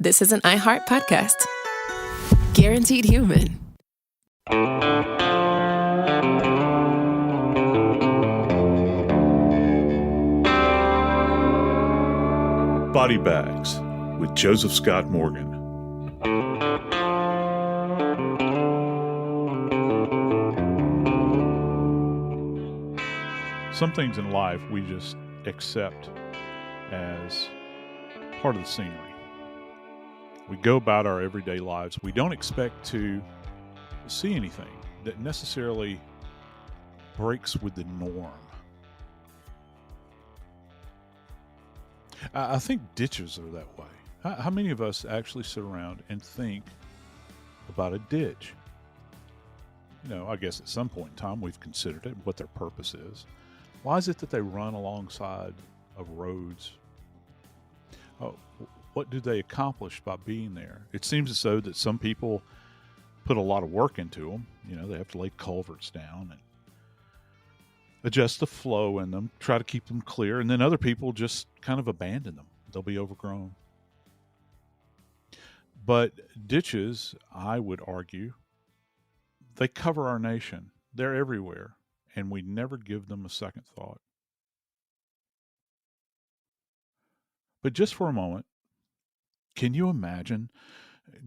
This is an iHeart podcast. Guaranteed human. Body Bags with Joseph Scott Morgan. Some things in life we just accept as part of the scenery. We go about our everyday lives. We don't expect to see anything that necessarily breaks with the norm. I think ditches are that way. How many of us actually sit around and think about a ditch? You know, I guess at some point in time we've considered it, what their purpose is. Why is it that they run alongside of roads? What do they accomplish by being there? It seems as though that some people put a lot of work into them. You know, they have to lay culverts down and adjust the flow in them, try to keep them clear, and then other people just kind of abandon them. They'll be overgrown. But ditches, I would argue, they cover our nation. They're everywhere, and we never give them a second thought. But just for a moment, can you imagine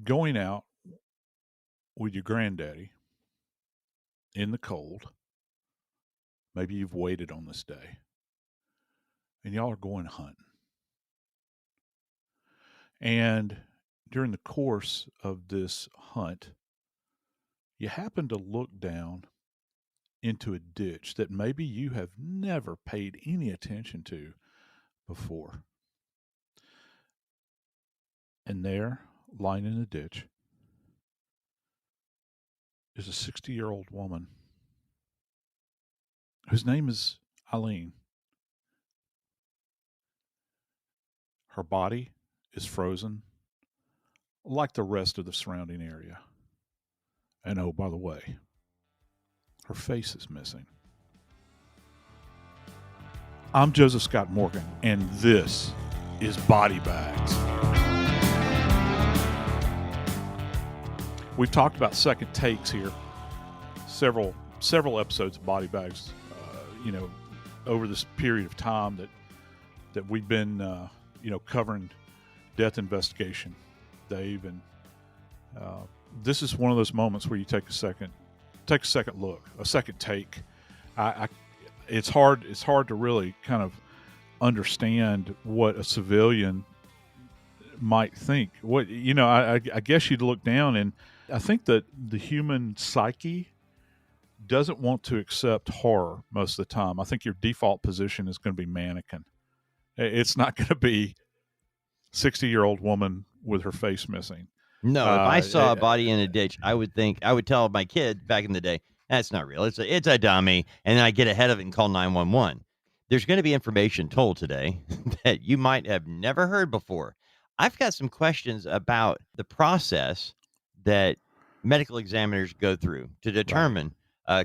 going out with your granddaddy in the cold? Maybe you've waited on this day, and y'all are going hunting. And during the course of this hunt, you happen to look down into a ditch that maybe you have never paid any attention to before. And there, lying in the ditch, is a 60-year-old woman whose name is Ilene. Her body is frozen like the rest of the surrounding area. And oh, by the way, her face is missing. I'm Joseph Scott Morgan, and this is Body Bags. We've talked about second takes here, several episodes of Body Bags, over this period of time that we've been, covering death investigation, Dave, and this is one of those moments where you take a second look, a second take. It's hard to really kind of understand what a civilian might think. I guess you'd look down, and I think that the human psyche doesn't want to accept horror most of the time. I think your default position is going to be mannequin. It's not going to be 60-year-old woman with her face missing. No, if I saw a body in a ditch, I would tell my kid back in the day, that's not real. It's a dummy. And then I get ahead of it and call 911. There's going to be information told today that you might have never heard before. I've got some questions about the process that medical examiners go through to determine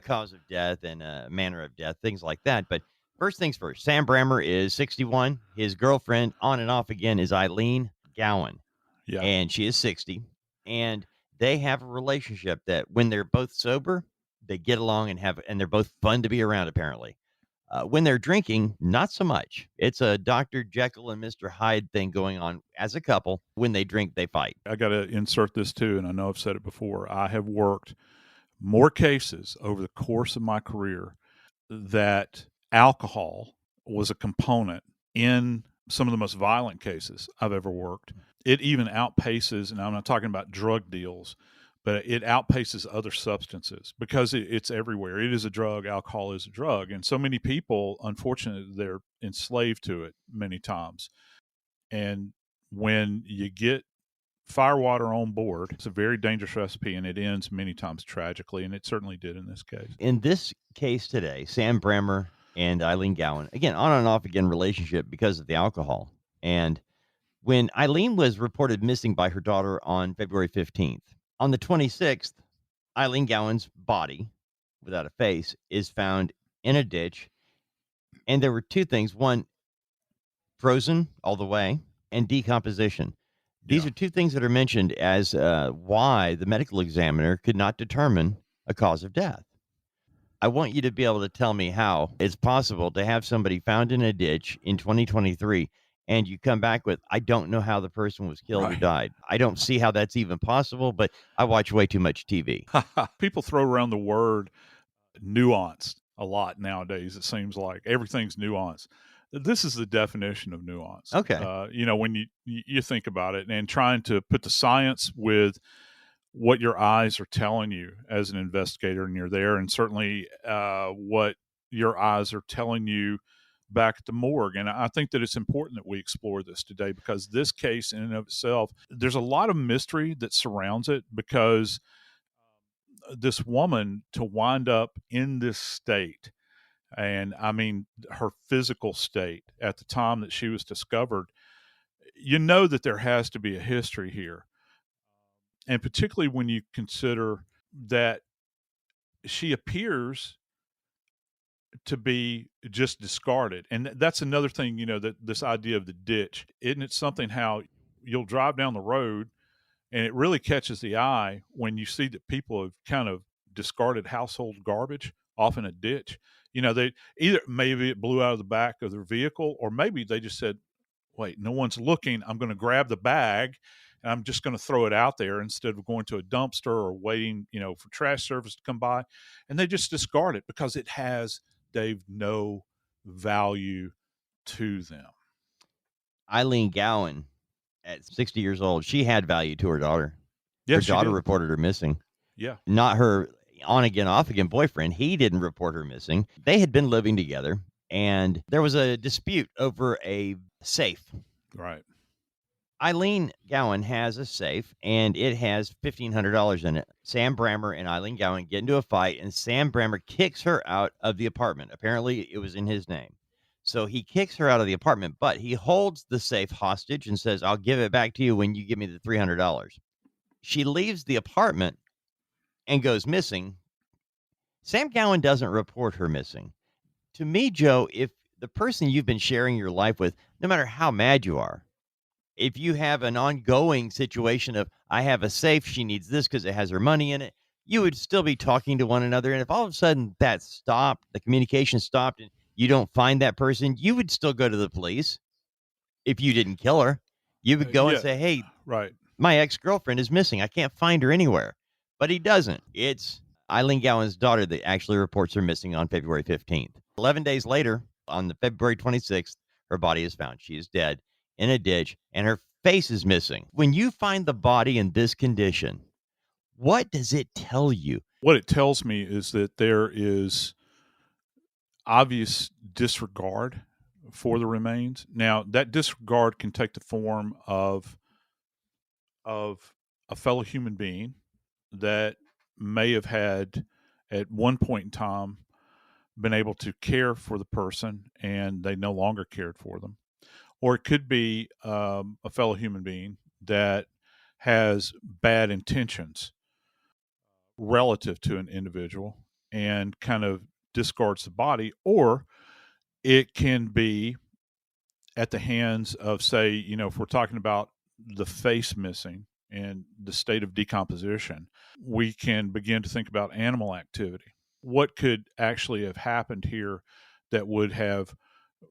cause of death and manner of death, things like that. But first things first, Sam Brammer is 61. His girlfriend, on and off again, is Ilene Gowan. Yeah. And she is 60. And they have a relationship that when they're both sober, they get along and they're both fun to be around, apparently. When they're drinking, not so much. It's a Dr. Jekyll and Mr. Hyde thing going on as a couple. When they drink, they fight. I got to insert this too, and I know I've said it before. I have worked more cases over the course of my career that alcohol was a component in some of the most violent cases I've ever worked. It even outpaces, and I'm not talking about drug deals, but it outpaces other substances because it's everywhere. It is a drug. Alcohol is a drug. And so many people, unfortunately, they're enslaved to it many times. And when you get firewater on board, it's a very dangerous recipe, and it ends many times tragically, and it certainly did in this case. In this case today, Sam Brammer and Ilene Gowan, again, on and off again relationship because of the alcohol. And when Ilene was reported missing by her daughter on February 15th, on the 26th, Ilene Gowan's body, without a face, is found in a ditch. And there were two things. One, frozen all the way, and decomposition. These Yeah. are two things that are mentioned as why the medical examiner could not determine a cause of death. I want you to be able to tell me how it's possible to have somebody found in a ditch in 2023 and you come back with, I don't know how the person was killed or Right. died. I don't see how that's even possible, but I watch way too much TV. People throw around the word nuanced a lot nowadays. It seems like everything's nuanced. This is the definition of nuance. Okay. When you think about it and trying to put the science with what your eyes are telling you as an investigator and you're there, and certainly what your eyes are telling you back at the morgue. And I think that it's important that we explore this today because this case in and of itself, there's a lot of mystery that surrounds it because this woman to wind up in this state, and I mean her physical state at the time that she was discovered, you know that there has to be a history here. And particularly when you consider that she appears to be just discarded. And that's another thing, that this idea of the ditch, isn't it something how you'll drive down the road and it really catches the eye when you see that people have kind of discarded household garbage off in a ditch. They either maybe it blew out of the back of their vehicle, or maybe they just said, wait, no one's looking. I'm going to grab the bag and I'm just going to throw it out there instead of going to a dumpster or waiting, for trash service to come by. And they just discard it because it has, Dave, no value to them. Ilene Gowan, at 60 years old, she had value to her daughter. Yes, Her she daughter did. reported her missing. Yeah. Not her on again, off again boyfriend. He didn't report her missing. They had been living together, and there was a dispute over a safe. Right. Ilene Gowan has a safe, and it has $1,500 in it. Sam Brammer and Ilene Gowan get into a fight, and Sam Brammer kicks her out of the apartment. Apparently, it was in his name. So he kicks her out of the apartment, but he holds the safe hostage and says, I'll give it back to you when you give me the $300. She leaves the apartment and goes missing. Sam Gowan doesn't report her missing. To me, Joe, if the person you've been sharing your life with, no matter how mad you are, if you have an ongoing situation of, I have a safe, she needs this because it has her money in it, you would still be talking to one another. And if all of a sudden that stopped, the communication stopped, and you don't find that person, you would still go to the police. If you didn't kill her, you would go and say, hey, right. My ex-girlfriend is missing. I can't find her anywhere. But he doesn't. It's Ilene Gowan's daughter that actually reports her missing on February 15th. 11 days later, on the February 26th, her body is found. She is dead in a ditch, and her face is missing. When you find the body in this condition, what does it tell you? What it tells me is that there is obvious disregard for the remains. Now, that disregard can take the form of a fellow human being that may have had at one point in time been able to care for the person and they no longer cared for them. Or it could be a fellow human being that has bad intentions relative to an individual and kind of discards the body. Or it can be at the hands of, say, if we're talking about the face missing and the state of decomposition, we can begin to think about animal activity. What could actually have happened here that would have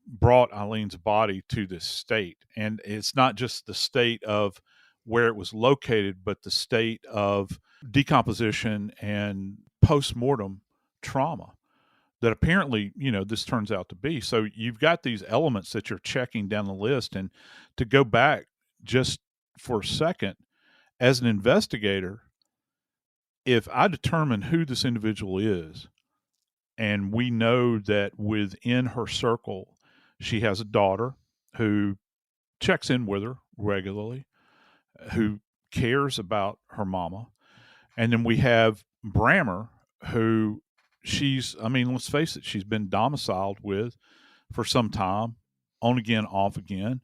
brought Ilene's body to this state? And it's not just the state of where it was located, but the state of decomposition and post-mortem trauma that apparently, this turns out to be. So you've got these elements that you're checking down the list. And to go back just for a second, as an investigator, if I determine who this individual is, and we know that within her circle, she has a daughter who checks in with her regularly, who cares about her mama. And then we have Brammer, who let's face it, she's been domiciled with for some time, on again, off again.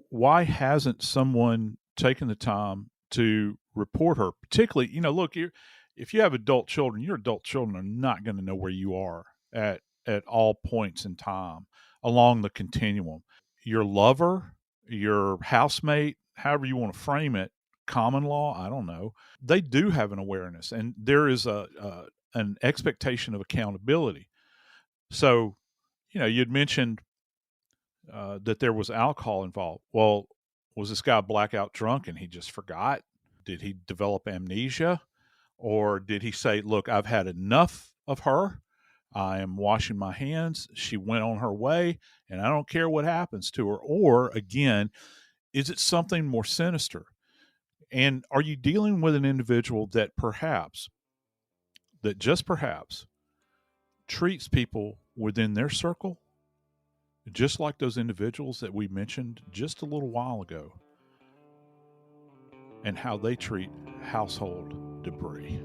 Why hasn't someone taken the time to report her? Particularly, look, if you have adult children, your adult children are not going to know where you are at all points in time along the continuum. Your lover your housemate, however you want to frame it, common law, I don't know. They do have an awareness, and there is an expectation of accountability. So, you'd mentioned that there was alcohol involved. Well, was this guy blackout drunk and he just forgot? Did he develop amnesia? Or did he say, look, I've had enough of her. I am washing my hands. She went on her way, and I don't care what happens to her. Or, again, is it something more sinister? And are you dealing with an individual that just perhaps, treats people within their circle just like those individuals that we mentioned just a little while ago, and how they treat household debris?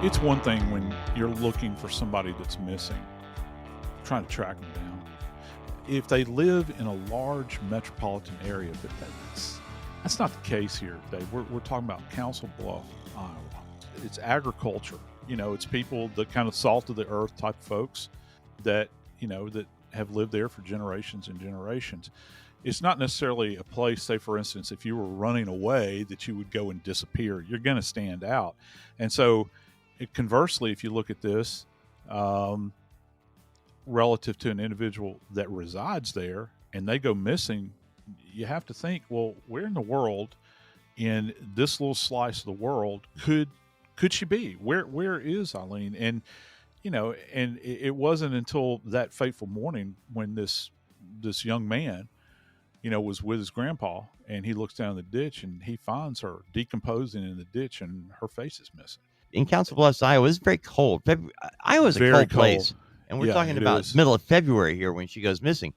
It's one thing when you're looking for somebody that's missing, trying to track them down. If they live in a large metropolitan area, but that's not the case here today. We're talking about Council Bluffs, Iowa. It's agriculture. It's people, the kind of salt of the earth type folks that have lived there for generations and generations. It's not necessarily a place, say, for instance, if you were running away, that you would go and disappear. You're going to stand out. And so, conversely, if you look at this relative to an individual that resides there and they go missing, you have to think, well, where in the world, in this little slice of the world, could she be? Where is Eileen? And and it wasn't until that fateful morning when this young man, was with his grandpa, and he looks down the ditch and he finds her decomposing in the ditch, and her face is missing. In Council Bluffs, Iowa, it's very cold. Iowa's a cold place, and we're talking about middle of February here when she goes missing.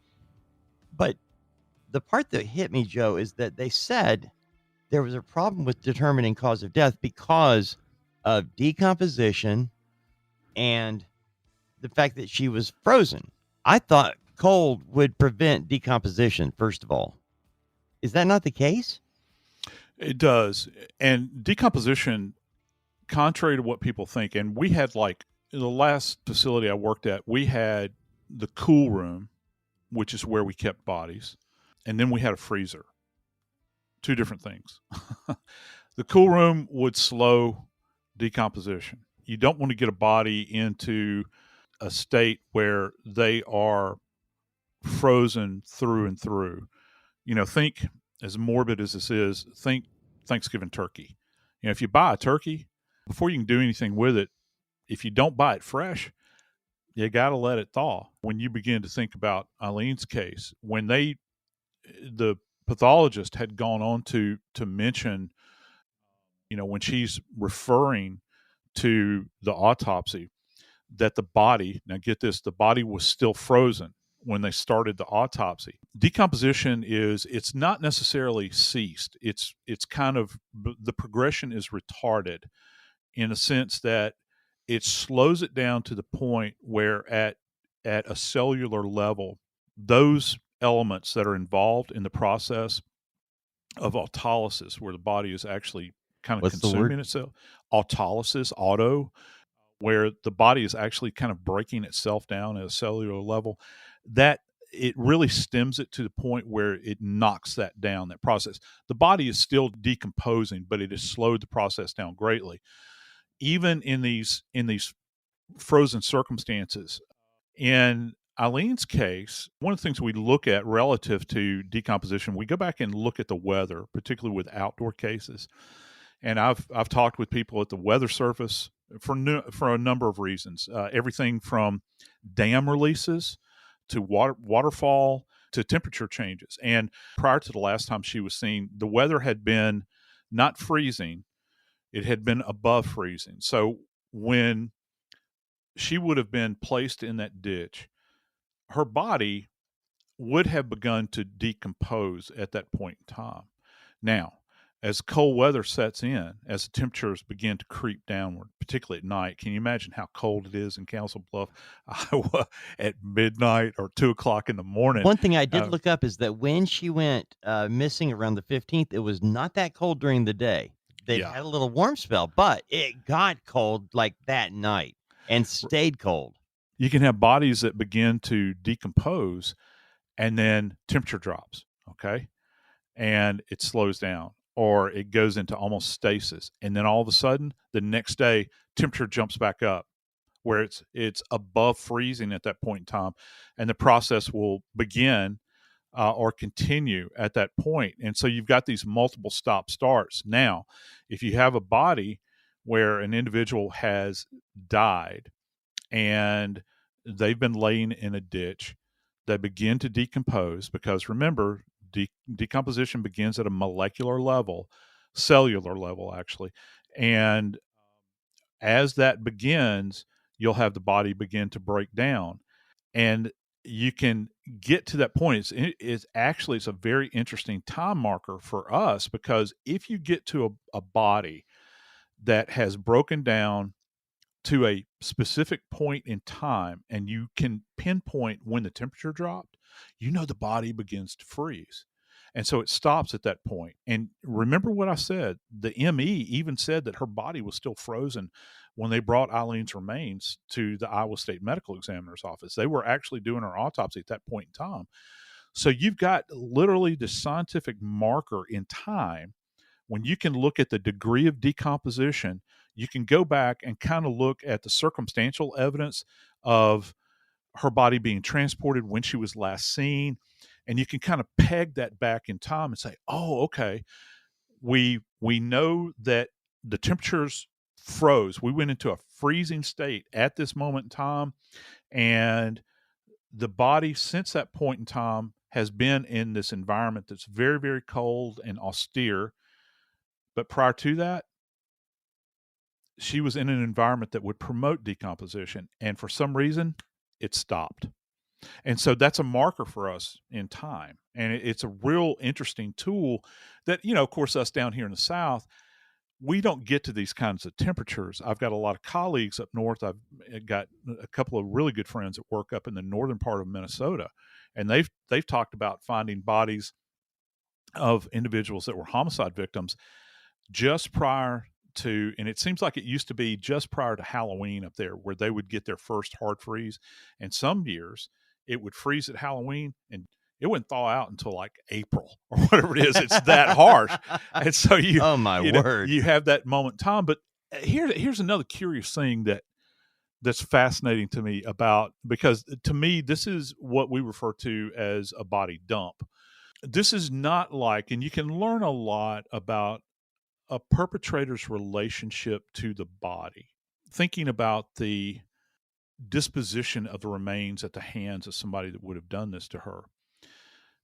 But the part that hit me, Joe, is that they said there was a problem with determining cause of death because of decomposition and the fact that she was frozen. I thought cold would prevent decomposition, first of all. Is that not the case? It does. And decomposition, contrary to what people think, and we had, like, in the last facility I worked at, we had the cool room, which is where we kept bodies, and then we had a freezer. Two different things. The cool room would slow decomposition. You don't want to get a body into a state where they are frozen through and through. Think, as morbid as this is, think Thanksgiving turkey. If you buy a turkey, before you can do anything with it, if you don't buy it fresh, you got to let it thaw. When you begin to think about Eileen's case, when the pathologist had gone on to mention, when she's referring to the autopsy, that the body, now get this, the body was still frozen when they started the autopsy. Decomposition it's not necessarily ceased. It's kind of, the progression is retarded in a sense that it slows it down to the point where at a cellular level, those elements that are involved in the process of autolysis, where the body is actually kind of consuming itself, autolysis, where the body is actually kind of breaking itself down at a cellular level, that it really stems it to the point where it knocks that down, that process. The body is still decomposing, but it has slowed the process down greatly. Even in these frozen circumstances. In Eileen's case, one of the things we look at relative to decomposition, we go back and look at the weather, particularly with outdoor cases. And I've talked with people at the weather service for a number of reasons. Everything from dam releases to waterfall to temperature changes. And prior to the last time she was seen, the weather had been not freezing, it had been above freezing. So when she would have been placed in that ditch, her body would have begun to decompose at that point in time. Now, As cold weather sets in, as the temperatures begin to creep downward, particularly at night, can you imagine how cold it is in Council Bluff, Iowa, at midnight or 2:00 in the morning? One thing I did look up is that when she went missing around the 15th, it was not that cold during the day. They'd Yeah. had a little warm spell, but it got cold like that night and stayed cold. You can have bodies that begin to decompose and then temperature drops, okay? And it slows down or it goes into almost stasis. And then all of a sudden, the next day, temperature jumps back up where it's above freezing at that point in time. And the process will begin or continue at that point. And so you've got these multiple stop starts. Now, if you have a body where an individual has died and they've been laying in a ditch, they begin to decompose because remember, decomposition begins at a molecular level, cellular level, actually. And as that begins, you'll have the body begin to break down. And you can get to that point. It's a very interesting time marker for us because if you get to a body that has broken down to a specific point in time and you can pinpoint when the temperature dropped, the body begins to freeze. And so it stops at that point. And remember what I said, the ME even said that her body was still frozen when they brought Eileen's remains to the Iowa State Medical Examiner's office. They were actually doing her autopsy at that point in time. So you've got literally the scientific marker in time. When you can look at the degree of decomposition, you can go back and kind of look at the circumstantial evidence of her body being transported when she was last seen. And you can kind of peg that back in time and say, oh, okay, we know that the temperatures froze. We went into a freezing state at this moment in time. And the body since that point in time has been in this environment that's very, very cold and austere. But prior to that, she was in an environment that would promote decomposition. And for some reason, it stopped. And so that's a marker for us in time. And it's a real interesting tool that, of course, us down here in the South, we don't get to these kinds of temperatures. I've got a lot of colleagues up north. I've got a couple of really good friends that work up in the northern part of Minnesota. And they've talked about finding bodies of individuals that were homicide victims just prior to, and it seems like it used to be just prior to Halloween up there where they would get their first hard freeze. And some years it would freeze at Halloween and it wouldn't thaw out until like April or whatever it is. It's that harsh. And so Oh my word. You have that moment in time. But here's another curious thing that's fascinating to me because to me, this is what we refer to as a body dump. This is not like, and you can learn a lot about a perpetrator's relationship to the body, thinking about the disposition of the remains at the hands of somebody that would have done this to her.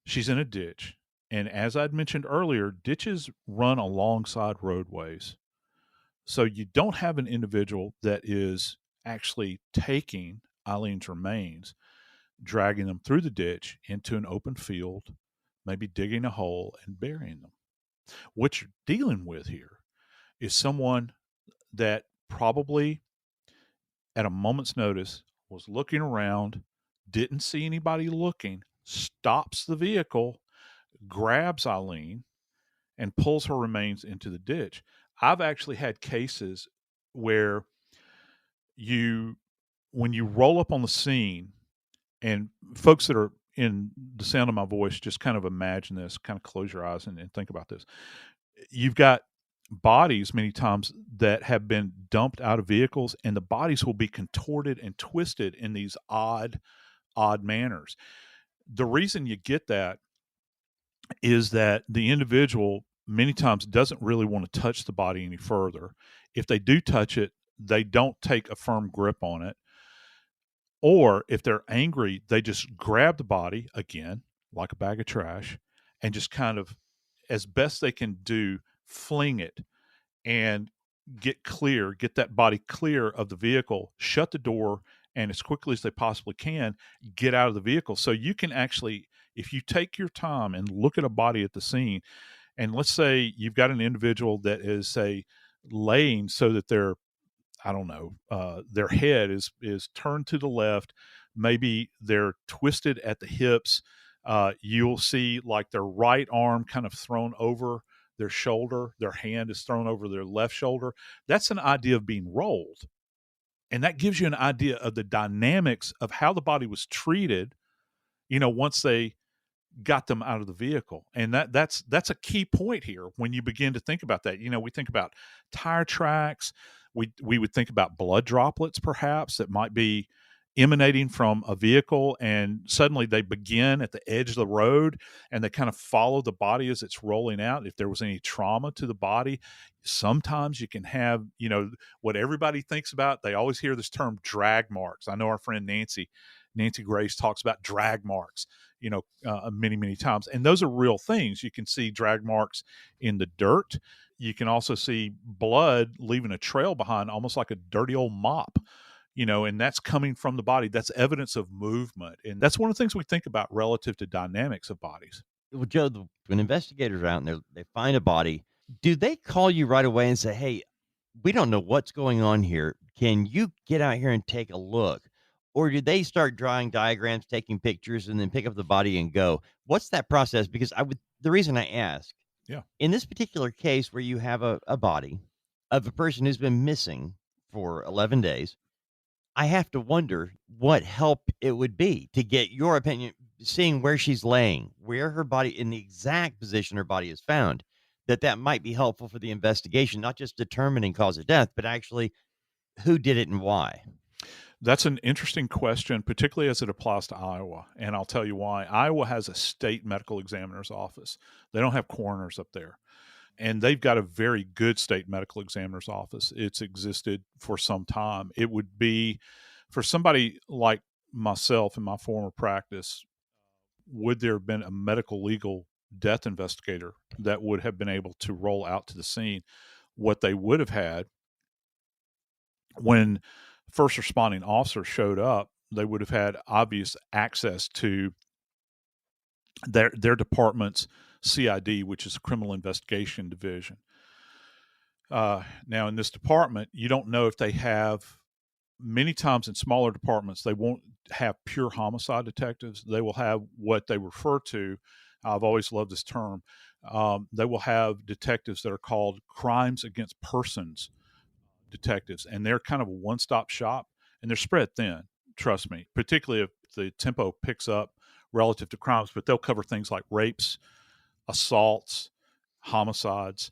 She's in a ditch. And as I'd mentioned earlier, ditches run alongside roadways. So you don't have an individual that is actually taking Eileen's remains, dragging them through the ditch into an open field, maybe digging a hole and burying them. What you're dealing with here is someone that probably at a moment's notice was looking around, didn't see anybody looking, stops the vehicle, grabs Eileen, and pulls her remains into the ditch. I've actually had cases where when you roll up on the scene, and folks that are in the sound of my voice, just kind of imagine this, kind of close your eyes and think about this. You've got bodies many times that have been dumped out of vehicles, and the bodies will be contorted and twisted in these odd manners. The reason you get that is that the individual many times doesn't really want to touch the body any further. If they do touch it, they don't take a firm grip on it. Or if they're angry, they just grab the body again, like a bag of trash, and just kind of, as best they can do, fling it and get that body clear of the vehicle, shut the door, and as quickly as they possibly can, get out of the vehicle. So you can actually, if you take your time and look at a body at the scene And let's say you've got an individual that is, say, laying so that their, I don't know, their head is turned to the left. Maybe they're twisted at the hips. You'll see like their right arm kind of thrown over their shoulder. Their hand is thrown over their left shoulder. That's an idea of being rolled. And that gives you an idea of the dynamics of how the body was treated, once they got them out of the vehicle. And that's a key point here when you begin to think about that. We think about tire tracks. We would think about blood droplets, perhaps, that might be emanating from a vehicle, and suddenly they begin at the edge of the road and they kind of follow the body as it's rolling out. If there was any trauma to the body, sometimes you can have, what everybody thinks about. They always hear this term drag marks. I know our friend Nancy Grace talks about drag marks, many, many times. And those are real things. You can see drag marks in the dirt. You can also see blood leaving a trail behind, almost like a dirty old mop, and that's coming from the body. That's evidence of movement. And that's one of the things we think about relative to dynamics of bodies. Well, Joe, when investigators are out and they find a body, do they call you right away and say, hey, we don't know what's going on here. Can you get out here and take a look? Or do they start drawing diagrams, taking pictures, and then pick up the body and go? What's that process? Because the reason I ask, in this particular case where you have a body of a person who's been missing for 11 days, I have to wonder what help it would be to get your opinion, seeing where she's laying, where her body, in the exact position her body is found, that might be helpful for the investigation, not just determining cause of death, but actually who did it and why. That's an interesting question, particularly as it applies to Iowa. And I'll tell you why. Iowa has a state medical examiner's office. They don't have coroners up there. And they've got a very good state medical examiner's office. It's existed for some time. It would be, for somebody like myself in my former practice, would there have been a medical legal death investigator that would have been able to roll out to the scene? What they would have had when first responding officers showed up, they would have had obvious access to their department's CID, which is Criminal Investigation Division. Now, in this department, you don't know if they have, many times in smaller departments, they won't have pure homicide detectives. They will have what they refer to, I've always loved this term, they will have detectives that are called crimes against persons detectives, and they're kind of a one-stop shop, and they're spread thin, trust me, particularly if the tempo picks up relative to crimes, but they'll cover things like rapes, assaults, homicides,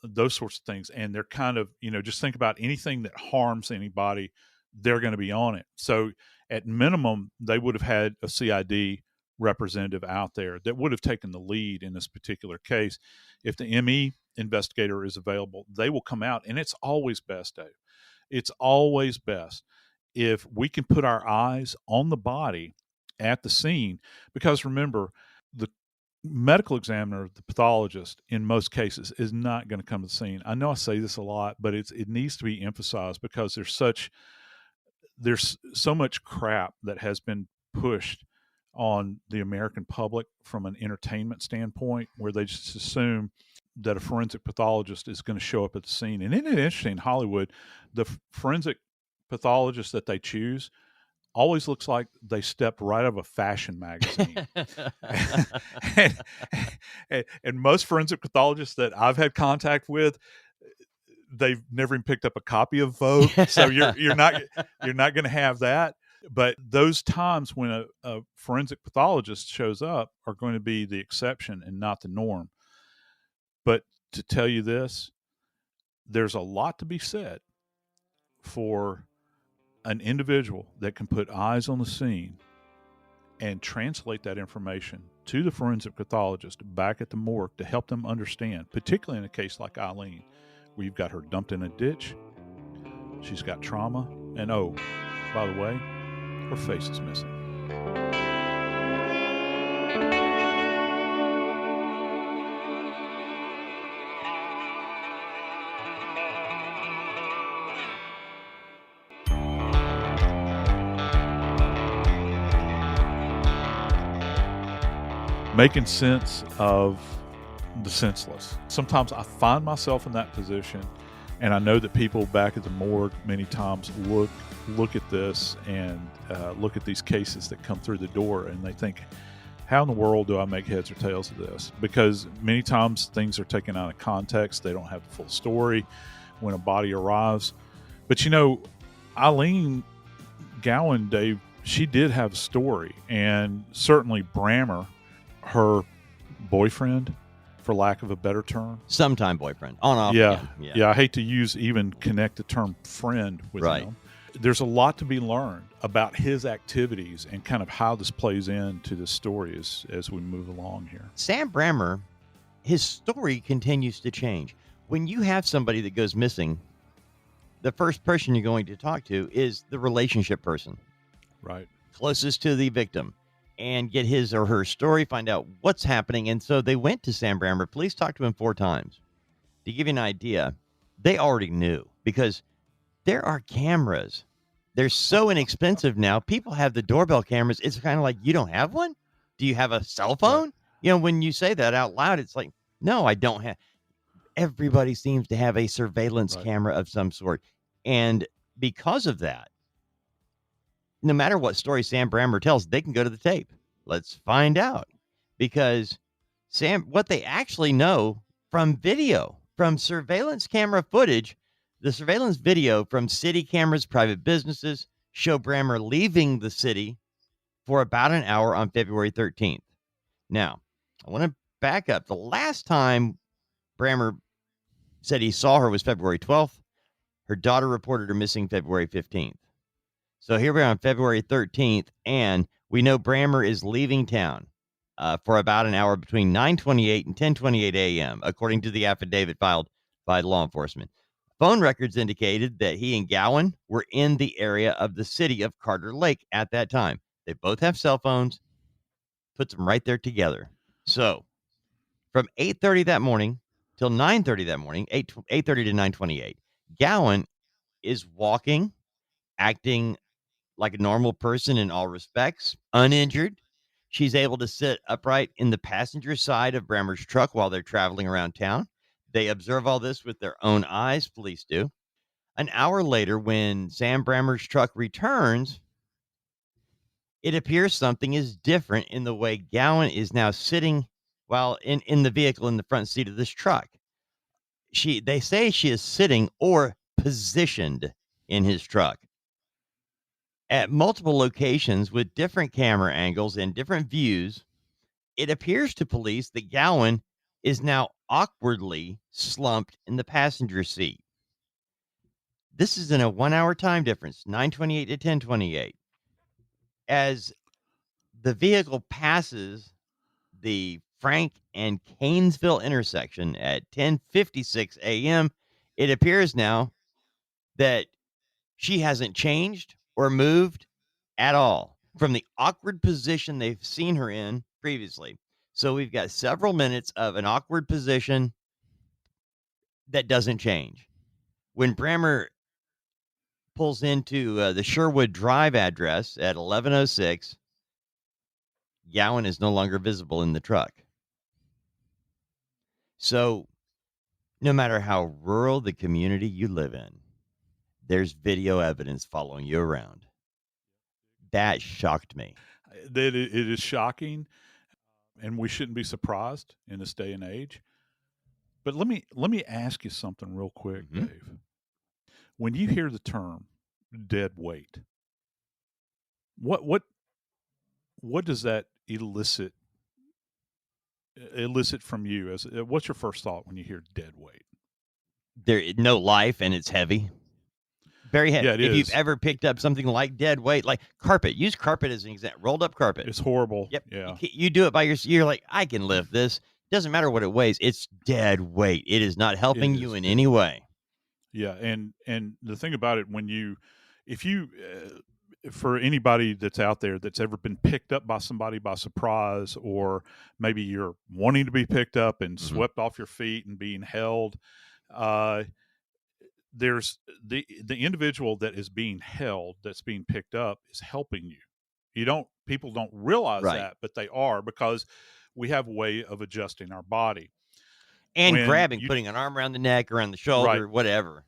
those sorts of things. And they're kind of, just think about anything that harms anybody, they're going to be on it. So at minimum, they would have had a CID representative out there that would have taken the lead in this particular case. If the ME investigator is available, they will come out, and it's always best, Dave. It's always best if we can put our eyes on the body at the scene, because remember, the medical examiner, the pathologist, in most cases is not going to come to the scene. I know I say this a lot, but it needs to be emphasized, because there's so much crap that has been pushed on the American public from an entertainment standpoint, where they just assume that a forensic pathologist is going to show up at the scene. And isn't it interesting, in Hollywood, the forensic pathologist that they choose always looks like they stepped right out of a fashion magazine. and most forensic pathologists that I've had contact with, they've never even picked up a copy of Vogue. So you're not going to have that. But those times when a forensic pathologist shows up are going to be the exception and not the norm. But to tell you this, there's a lot to be said for an individual that can put eyes on the scene and translate that information to the forensic pathologist back at the morgue to help them understand, particularly in a case like Eileen, where you've got her dumped in a ditch, she's got trauma, and oh, by the way, her face is missing. Making sense of the senseless. Sometimes I find myself in that position, and I know that people back at the morgue many times look at this and look at these cases that come through the door, and they think, how in the world do I make heads or tails of this? Because many times things are taken out of context. They don't have the full story when a body arrives. But Ilene Gowan, Dave, she did have a story, and certainly Brammer, her boyfriend, for lack of a better term, sometime boyfriend, on off. Yeah. I hate to connect the term friend with him. There's a lot to be learned about his activities and kind of how this plays into the story as we move along here. Sam Brammer, his story continues to change. When you have somebody that goes missing, the first person you're going to talk to is the relationship person, right, closest to the victim, and get his or her story, find out what's happening. And so they went to Sam Brammer. Police talked to him 4 times. To give you an idea, they already knew, because there are cameras. They're so inexpensive now. People have the doorbell cameras. It's kind of like, you don't have one? Do you have a cell phone? Right. When you say that out loud, it's like, no, I don't have. Everybody seems to have a surveillance camera of some sort. And because of that, no matter what story Sam Brammer tells, they can go to the tape. Let's find out. Because what they actually know from video, from surveillance camera footage, the surveillance video from city cameras, private businesses, show Brammer leaving the city for about an hour on February 13th. Now, I want to back up. The last time Brammer said he saw her was February 12th. Her daughter reported her missing February 15th. So here we are on February 13th, and we know Brammer is leaving town for about an hour between 9:28 and 10:28 a.m., according to the affidavit filed by law enforcement. Phone records indicated that he and Gowan were in the area of the city of Carter Lake at that time. They both have cell phones, puts them right there together. So from 8:30 that morning till 9:30 that morning, 8:30 to 9:28, Gowan is walking, acting like a normal person in all respects, uninjured. She's able to sit upright in the passenger side of Brammer's truck while they're traveling around town. They observe all this with their own eyes, police do. An hour later, when Sam Brammer's truck returns, it appears something is different in the way Gowan is now sitting while in the vehicle in the front seat of this truck. They say she is sitting or positioned in his truck. At multiple locations with different camera angles and different views, it appears to police that Gowan is now awkwardly slumped in the passenger seat. This is in a 1-hour time difference, 9:28 to 10:28. As the vehicle passes the Frank and Canesville intersection at 10:56 a.m., it appears now that she hasn't changed or moved at all from the awkward position they've seen her in previously. So we've got several minutes of an awkward position that doesn't change. When Brammer pulls into the Sherwood Drive address at 11:06, Gowan is no longer visible in the truck. So no matter how rural the community you live in, there's video evidence following you around. That shocked me. That it is shocking, and we shouldn't be surprised in this day and age. But let me ask you something real quick, Dave. When you hear the term dead weight, what does that elicit from you? As what's your first thought when you hear dead weight? There is no life, and it's heavy. Very heavy. Yeah, if you've ever picked up something like dead weight, like carpet, use carpet as an example. Rolled up carpet. It's horrible. Yep. Yeah. You do it by yourself. You're like, I can lift this. Doesn't matter what it weighs. It's dead weight. It is not helping you in any way. Yeah, and the thing about it, for anybody that's out there that's ever been picked up by somebody by surprise, or maybe you're wanting to be picked up and swept off your feet and being held, there's the individual that is being held, that's being picked up, is helping you. People don't realize that, but they are, because we have a way of adjusting our body. And when grabbing, you putting an arm around the neck, around the right. shoulder, whatever.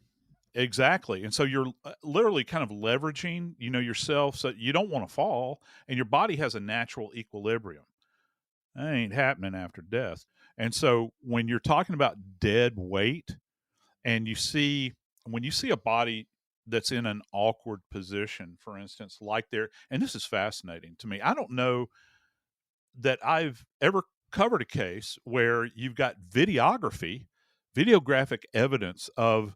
Exactly. And so you're literally kind of leveraging, yourself so you don't want to fall, and your body has a natural equilibrium. That ain't happening after death. And so when you're talking about dead weight, and when you see a body that's in an awkward position, for instance, like and this is fascinating to me. I don't know that I've ever covered a case where you've got videographic evidence of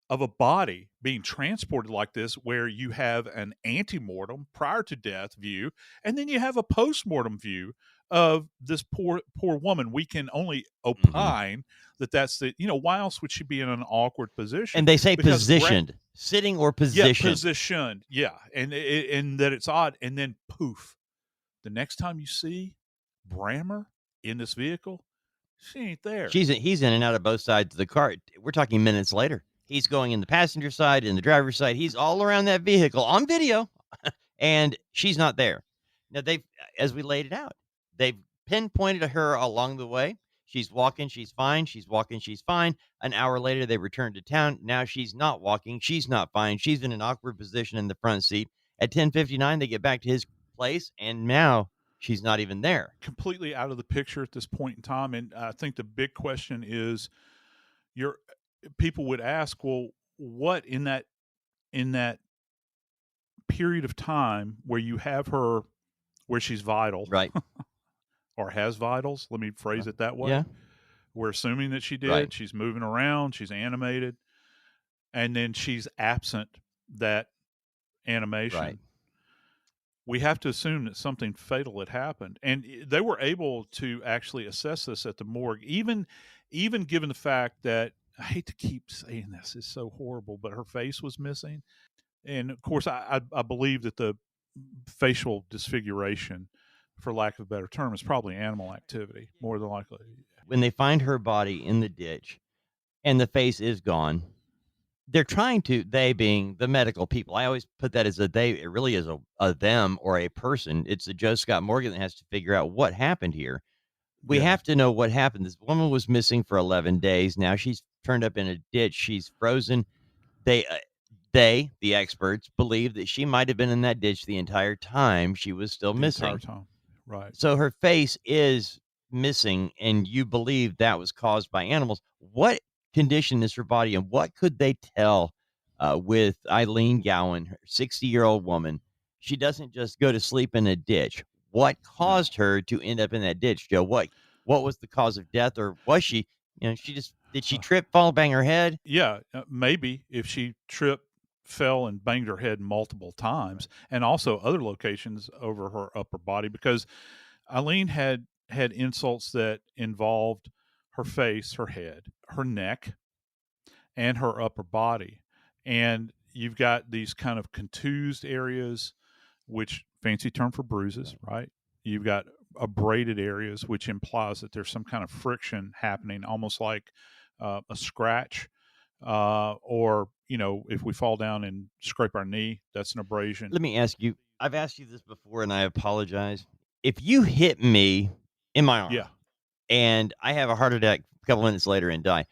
a body being transported like this, where you have an anti-mortem prior to death view, and then you have a post-mortem view of this poor woman. We can only opine that that's why else would she be in an awkward position? And they say Because positioned, sitting or yeah, positioned. positioned, yeah, and that it's odd, and then poof, the next time you see Brammer in this vehicle, she ain't there. He's in and out of both sides of the car. We're talking minutes later. He's going in the passenger side, in the driver's side. He's all around that vehicle on video, and she's not there. Now, as we laid it out, they've pinpointed her along the way. She's walking, she's fine. She's walking, she's fine. An hour later, they return to town. Now she's not walking. She's not fine. She's in an awkward position in the front seat. At 10:59, they get back to his place, and now she's not even there. Completely out of the picture at this point in time. And I think the big question is, people would ask, well, what in that period of time where you have her, where she's vital, Right. or has vitals, let me phrase it that way. Yeah. We're assuming that she did. Right. She's moving around, she's animated, and then she's absent that animation. Right. We have to assume that something fatal had happened. And they were able to actually assess this at the morgue, even given the fact that, I hate to keep saying this, it's so horrible, but her face was missing. And of course, I believe that the facial disfiguration, for lack of a better term, is probably animal activity, more than likely. When they find her body in the ditch and the face is gone, they're trying to, they being the medical people, I always put that as a they, it really is a them or a person. It's the Joe Scott Morgan that has to figure out what happened here. We have to know what happened. This woman was missing for 11 days. Now she's turned up in a ditch. She's frozen. They, the experts, believe that she might have been in that ditch the entire time she was still missing. Entire time. Right. So her face is missing, and you believe that was caused by animals. What condition is her body, and what could they tell with Ilene Gowan, her 60-year-old woman? She doesn't just go to sleep in a ditch. What caused her to end up in that ditch, Joe? What was the cause of death, or was she, did she trip, fall, bang her head? Yeah, maybe if she tripped, fell, and banged her head multiple times, and also other locations over her upper body, because Ilene had insults that involved her face, her head, her neck, and her upper body. And you've got these kind of contused areas, which fancy term for bruises, right? You've got abraded areas, which implies that there's some kind of friction happening, almost like a scratch, or if we fall down and scrape our knee, that's an abrasion. Let me ask you, I've asked you this before, and I apologize. If you hit me in my arm, and I have a heart attack a couple minutes later and die,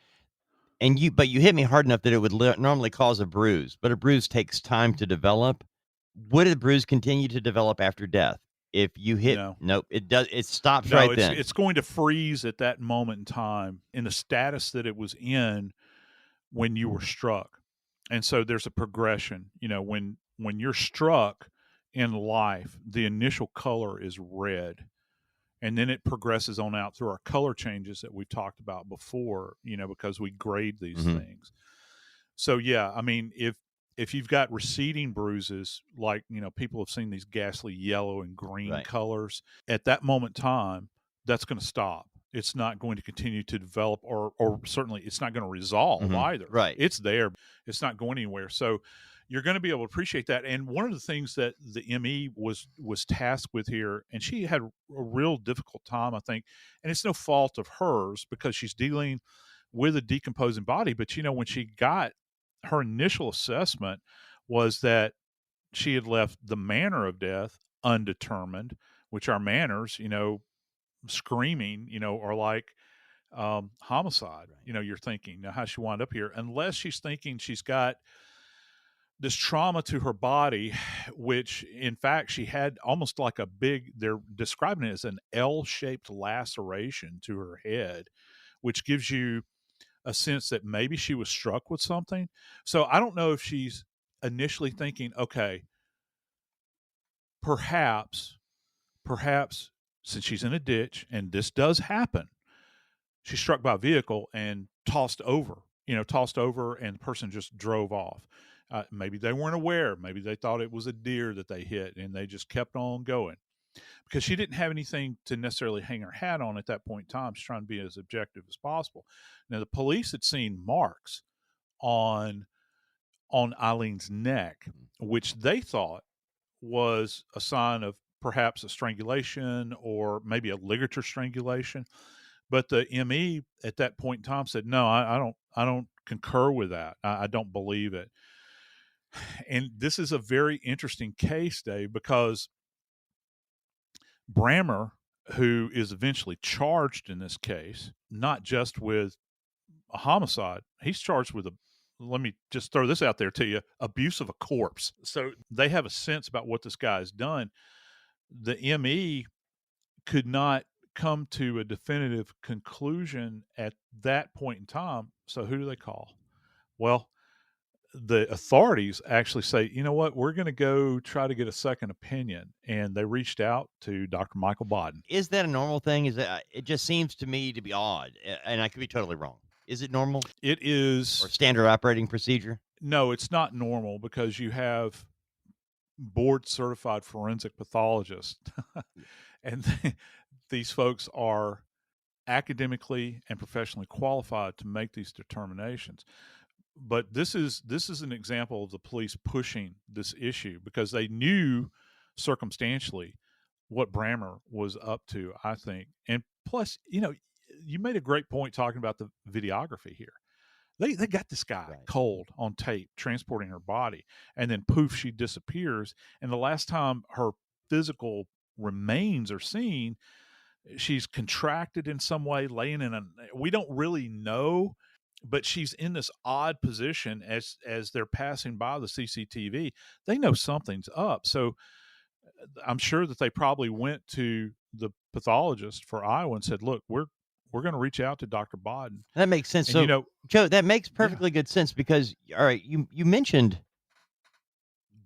but you hit me hard enough that it would normally cause a bruise, but a bruise takes time to develop, would a bruise continue to develop after death? If you hit, nope, it does. It stops right then. It's going to freeze at that moment in time in the status that it was in when you were struck. And so there's a progression. When you're struck in life, the initial color is red, and then it progresses on out through our color changes that we've talked about before, because we grade these things. So yeah, I mean, if you've got receding bruises, like, people have seen these ghastly yellow and green colors, at that moment in time, that's going to stop. It's not going to continue to develop, or certainly it's not going to resolve either. Right. It's there. It's not going anywhere. So you're going to be able to appreciate that. And one of the things that the ME was tasked with here, and she had a real difficult time, I think, and it's no fault of hers because she's dealing with a decomposing body. But, when she got her initial assessment was that she had left the manner of death undetermined, which our manners, screaming, are like homicide. Right. You're thinking, now, how she wound up here, unless she's thinking she's got this trauma to her body, which in fact she had almost like they're describing it as an L-shaped laceration to her head, which gives you a sense that maybe she was struck with something. So I don't know if she's initially thinking, okay, perhaps, since she's in a ditch and this does happen, she's struck by a vehicle and tossed over, and the person just drove off. Maybe they weren't aware. Maybe they thought it was a deer that they hit and they just kept on going because she didn't have anything to necessarily hang her hat on at that point in time. She's trying to be as objective as possible. Now, the police had seen marks on Eileen's neck, which they thought was a sign of perhaps a strangulation or maybe a ligature strangulation. But the ME at that point in time said, "No, I don't concur with that. I don't believe it." And this is a very interesting case, Dave, because Brammer, who is eventually charged in this case, not just with a homicide, he's charged with let me just throw this out there to you, abuse of a corpse. So they have a sense about what this guy has done. The ME could not come to a definitive conclusion at that point in time. So who do they call? Well, the authorities actually say, you know what, we're going to go try to get a second opinion. And they reached out to Dr. Michael Baden. Is that a normal thing? Is that it just seems to me to be odd, and I could be totally wrong. Is it normal It is. or standard operating procedure? No, it's not normal because you have board certified forensic pathologists. And these folks are academically and professionally qualified to make these determinations. But this is an example of the police pushing this issue because they knew circumstantially what Brammer was up to, I think. And plus, you made a great point talking about the videography here. They got this guy Right. cold on tape transporting her body, and then poof, she disappears. And the last time her physical remains are seen, she's contracted in some way, laying in we don't really know, but she's in this odd position as they're passing by the CCTV. They know something's up. So I'm sure that they probably went to the pathologist for Iowa and said, look, we're going to reach out to Dr. Baden. That makes sense. And, So, Joe, that makes perfectly good sense because, all right, you mentioned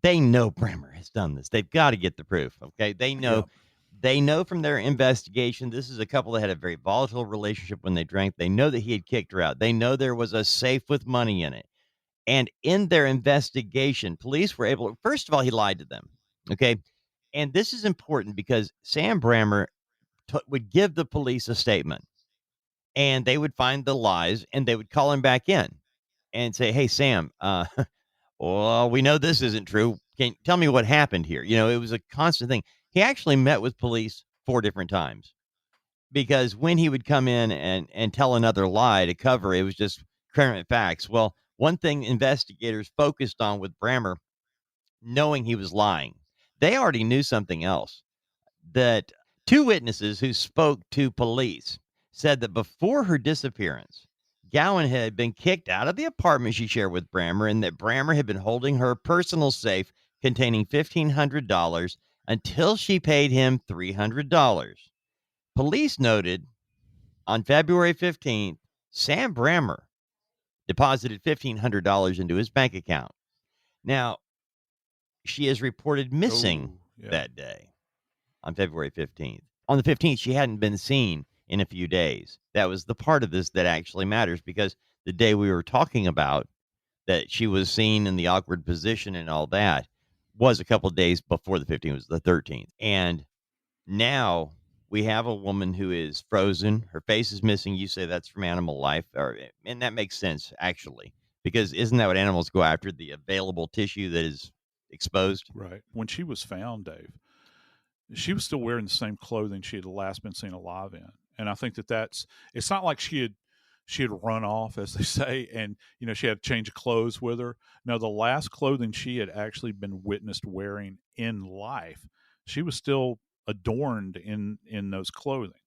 they know Brammer has done this. They've got to get the proof. Okay, they know. Yeah. They know from their investigation, this is a couple that had a very volatile relationship when they drank. They know that he had kicked her out. They know there was a safe with money in it. And in their investigation, police were able, first of all, he lied to them. Okay. And this is important because Sam Brammer would give the police a statement and they would find the lies and they would call him back in and say, hey, Sam, well, we know this isn't true. Can you tell me what happened here? It was a constant thing. He actually met with police 4 different times because when he would come in and tell another lie to cover, it was just current facts. Well, one thing investigators focused on with Brammer, knowing he was lying, they already knew something else. That 2 witnesses who spoke to police said that before her disappearance, Gowan had been kicked out of the apartment she shared with Brammer and that Brammer had been holding her personal safe containing $1,500 until she paid him $300. Police noted on February 15th, Sam Brammer deposited $1,500 into his bank account. Now, she is reported missing that day on February 15th. On the 15th, she hadn't been seen in a few days. That was the part of this that actually matters because the day we were talking about that she was seen in the awkward position and all that was a couple of days before the 15th, was the 13th. And now we have a woman who is frozen. Her face is missing. You say that's from animal life. And that makes sense, actually, because isn't that what animals go after, the available tissue that is exposed? Right. When she was found, Dave, she was still wearing the same clothing she had last been seen alive in. And I think it's not like she had run off, as they say, and she had a change of clothes with her. No, the last clothing she had actually been witnessed wearing in life, she was still adorned in those clothing.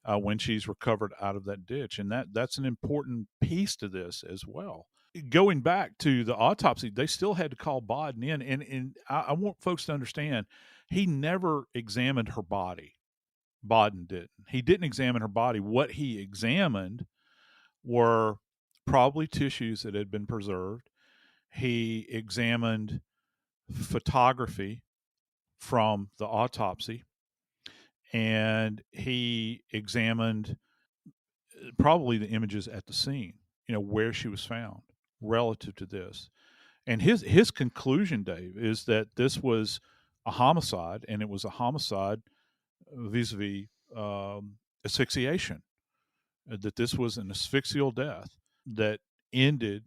when she's recovered out of that ditch. And that's an important piece to this as well. Going back to the autopsy, they still had to call Baden in. And I want folks to understand, he never examined her body. Baden didn't. He didn't examine her body. What he examined were probably tissues that had been preserved. He examined photography from the autopsy, and he examined probably the images at the scene, where she was found relative to this. And his conclusion, Dave, is that this was a homicide, and it was a homicide vis-a-vis asphyxiation, that this was an asphyxial death that ended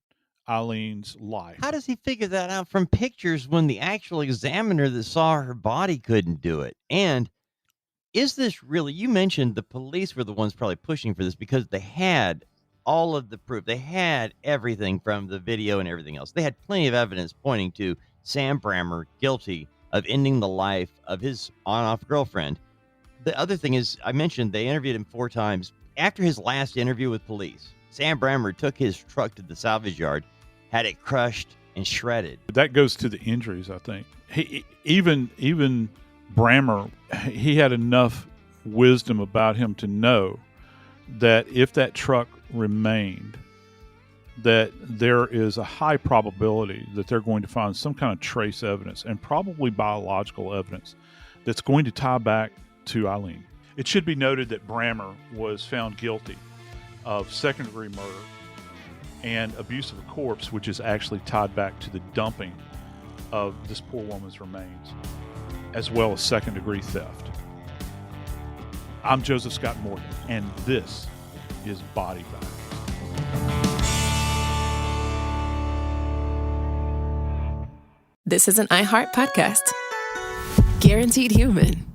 Eileen's life. How does he figure that out from pictures when the actual examiner that saw her body couldn't do it? And is this really, you mentioned the police were the ones probably pushing for this because they had all of the proof. They had everything from the video and everything else. They had plenty of evidence pointing to Sam Brammer guilty of ending the life of his on-off girlfriend. The other thing is, I mentioned they interviewed him 4 times. After his last interview with police, Sam Brammer took his truck to the salvage yard, had it crushed and shredded. That goes to the injuries, I think. Even Brammer, he had enough wisdom about him to know that if that truck remained, that there is a high probability that they're going to find some kind of trace evidence, and probably biological evidence, that's going to tie back to Eileen. It should be noted that Brammer was found guilty of second-degree murder and abuse of a corpse, which is actually tied back to the dumping of this poor woman's remains, as well as second-degree theft. I'm Joseph Scott Morgan, and this is Body Bags. This is an iHeart podcast. Guaranteed human.